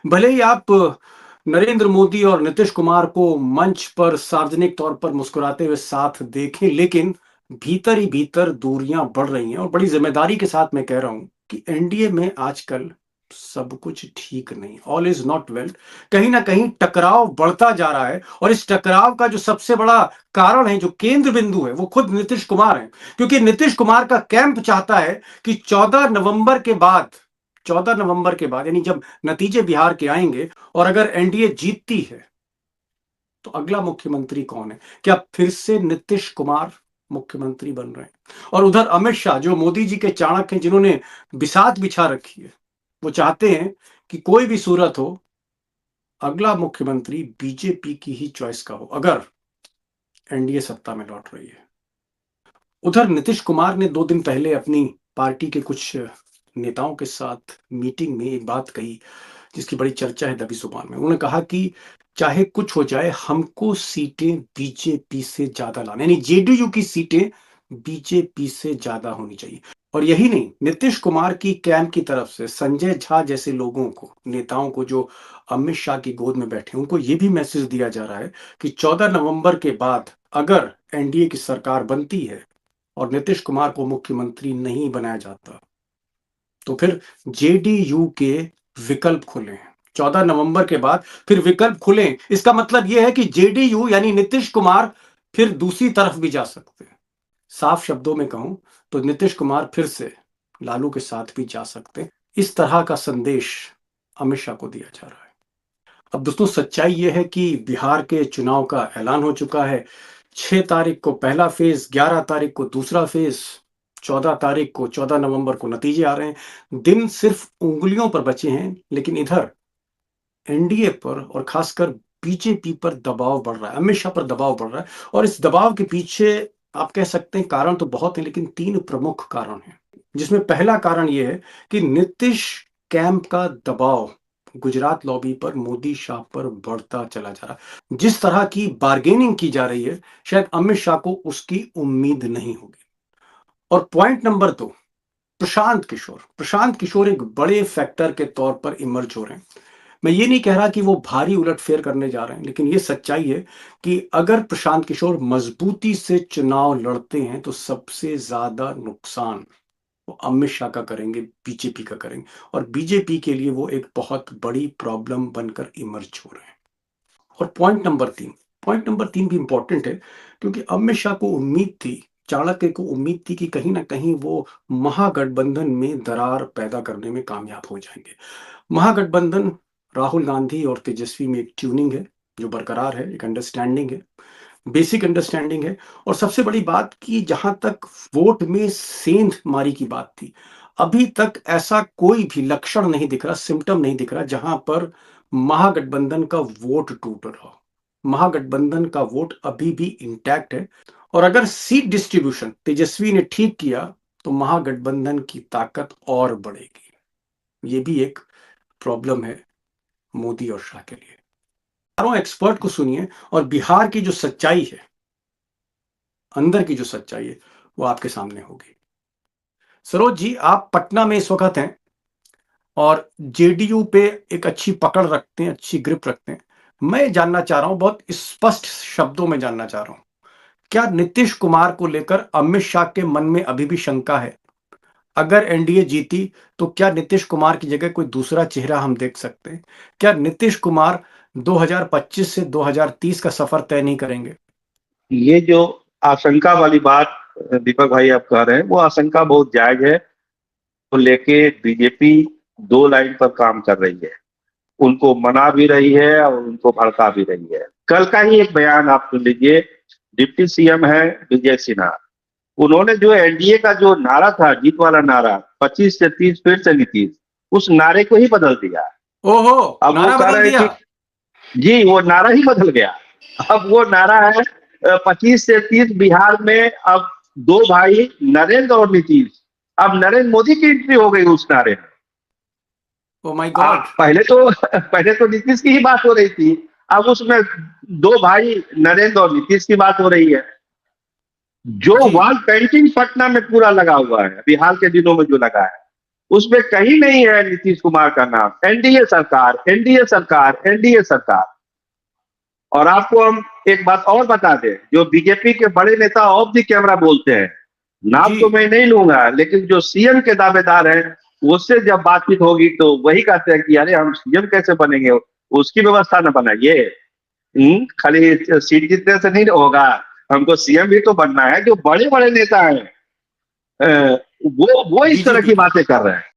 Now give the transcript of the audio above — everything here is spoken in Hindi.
भले ही आप नरेंद्र मोदी और नीतीश कुमार को मंच पर सार्वजनिक तौर पर मुस्कुराते हुए साथ देखें, लेकिन भीतर ही भीतर दूरियां बढ़ रही हैं। और बड़ी जिम्मेदारी के साथ मैं कह रहा हूं कि एनडीए में आजकल सब कुछ ठीक नहीं, ऑल इज नॉट वेल। कहीं ना कहीं टकराव बढ़ता जा रहा है, और इस टकराव का जो सबसे बड़ा कारण है, जो केंद्र बिंदु है, वो खुद नीतीश कुमार है। क्योंकि नीतीश कुमार का कैंप चाहता है कि 14 नवंबर के बाद यानी जब नतीजे बिहार के आएंगे और अगर एनडीए जीतती है तो अगला मुख्यमंत्री कौन है? क्या फिर से नीतीश कुमार मुख्यमंत्री बन रहे हैं? और उधर अमित शाह, जो मोदी जी के चाणक्य हैं, जिन्होंने बिसात बिछा रखी है, वो चाहते हैं कि कोई भी सूरत हो, अगला मुख्यमंत्री बीजेपी की ही चॉइस का हो, अगर एनडीए सत्ता में लौट रही है। उधर नीतीश कुमार ने 2 दिन पहले अपनी पार्टी के कुछ नेताओं के साथ मीटिंग में एक बात कही, जिसकी बड़ी चर्चा है दबी जुबान में। उन्होंने कहा कि चाहे कुछ हो जाए, हमको सीटें बीजेपी से ज्यादा लाना, यानी जेडीयू की सीटें बीजेपी से ज्यादा होनी चाहिए। और यही नहीं, नीतीश कुमार की कैंप की तरफ से संजय झा जैसे लोगों को, नेताओं को, जो अमित शाह की गोद में बैठे, उनको यह भी मैसेज दिया जा रहा है कि 14 नवंबर के बाद अगर एनडीए की सरकार बनती है और नीतीश कुमार को मुख्यमंत्री नहीं बनाया जाता, तो फिर जेडीयू के विकल्प खुले हैं। 14 नवंबर के बाद फिर विकल्प खुले, इसका मतलब यह है कि जेडीयू यानी नीतीश कुमार फिर दूसरी तरफ भी जा सकते हैं। साफ शब्दों में कहूं तो नीतीश कुमार फिर से लालू के साथ भी जा सकते हैं। इस तरह का संदेश अमित शाह को दिया जा रहा है। अब दोस्तों, सच्चाई यह है कि बिहार के चुनाव का ऐलान हो चुका है। 6 तारीख को पहला फेज, 11 तारीख को दूसरा फेज, 14 तारीख को, 14 नवंबर को नतीजे आ रहे हैं। दिन सिर्फ उंगलियों पर बचे हैं, लेकिन इधर एनडीए पर और खासकर बीजेपी पर दबाव बढ़ रहा है, अमित शाह पर दबाव बढ़ रहा है। और इस दबाव के पीछे आप कह सकते हैं कारण तो बहुत है, लेकिन 3 प्रमुख कारण हैं। जिसमें पहला कारण यह है कि नीतीश कैंप का दबाव गुजरात लॉबी पर, मोदी शाह पर बढ़ता चला जा रहा है। जिस तरह की बार्गेनिंग की जा रही है, शायद अमित शाह को उसकी उम्मीद नहीं होगी। और पॉइंट नंबर 2, प्रशांत किशोर एक बड़े फैक्टर के तौर पर इमर्ज हो रहे हैं। मैं ये नहीं कह रहा कि वो भारी उलटफेर करने जा रहे हैं, लेकिन ये सच्चाई है कि अगर प्रशांत किशोर मजबूती से चुनाव लड़ते हैं तो सबसे ज्यादा नुकसान वो अमित शाह का करेंगे, बीजेपी का करेंगे। और बीजेपी के लिए वो एक बहुत बड़ी प्रॉब्लम बनकर इमर्ज हो रहे हैं। और पॉइंट नंबर 3 भी इंपॉर्टेंट है, क्योंकि अमित शाह को उम्मीद थी, चाणक्य को उम्मीद थी कि कहीं ना कहीं वो महागठबंधन में दरार पैदा करने में कामयाब हो जाएंगे। महागठबंधन राहुल गांधी और तेजस्वी में एक ट्यूनिंग है जो बरकरार है, एक अंडरस्टैंडिंग है, बेसिक अंडरस्टैंडिंग है। और सबसे बड़ी बात कि जहां तक वोट में सेंध मारी की बात थी, अभी तक ऐसा कोई भी लक्षण नहीं दिख रहा, सिम्टम नहीं दिख रहा जहां पर महागठबंधन का वोट टूट रहा हो। महागठबंधन का वोट अभी भी इंटैक्ट है। और अगर सीट डिस्ट्रीब्यूशन तेजस्वी ने ठीक किया तो महागठबंधन की ताकत और बढ़ेगी। ये भी एक प्रॉब्लम है मोदी और शाह के लिए। चारों एक्सपर्ट को सुनिए और बिहार की जो सच्चाई है, अंदर की जो सच्चाई है, वो आपके सामने होगी। सरोज जी, आप पटना में इस वक्त हैं और जेडीयू पे एक अच्छी पकड़ रखते हैं, अच्छी ग्रिप रखते हैं। मैं जानना चाह रहा हूं, बहुत स्पष्ट शब्दों में जानना चाह रहा हूं, क्या नीतीश कुमार को लेकर अमित शाह के मन में अभी भी शंका है? अगर एनडीए जीती तो क्या नीतीश कुमार की जगह कोई दूसरा चेहरा हम देख सकते हैं? क्या नीतीश कुमार 2025 से 2030 का सफर तय नहीं करेंगे? ये जो आशंका वाली बात दीपक भाई आप कह रहे हैं, वो आशंका बहुत जायज है। तो लेके बीजेपी दो लाइन पर काम कर रही है, उनको मना भी रही है और उनको भड़का भी रही है। कल का ही एक बयान आप सुन लीजिए। डिप्टी सीएम है विजय सिन्हा, उन्होंने जो एनडीए का जो नारा था, जीत वाला नारा, 25 से 30 फिर से नीतीश, उस नारे को ही बदल दिया। ओहो, अब वो नारा कह बदल रहे हैं दिया। कि जी वो नारा ही बदल गया। अब वो नारा है 25 से 30 बिहार में। अब दो भाई नरेंद्र और नीतीश, अब नरेंद्र मोदी की एंट्री हो गई उस नारे में। Oh my God. पहले तो नीतीश की ही बात हो रही थी, अब उसमें दो भाई नरेंद्र और नीतीश की बात हो रही है। जो जी। वॉल पेंटिंग पटना में पूरा लगा हुआ है, बिहार के दिनों में जो लगा है, उसमें कहीं नहीं है नीतीश कुमार का नाम। एनडीए सरकार, एनडीए सरकार, एनडीए सरकार। और आपको हम एक बात और बता दें, जो बीजेपी के बड़े नेता ऑफ द कैमरा बोलते हैं, नाम तो मैं नहीं लूंगा, लेकिन जो सीएम के दावेदार हैं उससे जब बातचीत होगी तो वही कहते हैं कि अरे हम सीएम कैसे बनेंगे, उसकी व्यवस्था न बनाइए। खाली सीट जीतने से नहीं होगा, हमको सीएम भी तो बनना है। जो बड़े बड़े नेता हैं वो इस तरह की बातें कर रहे हैं।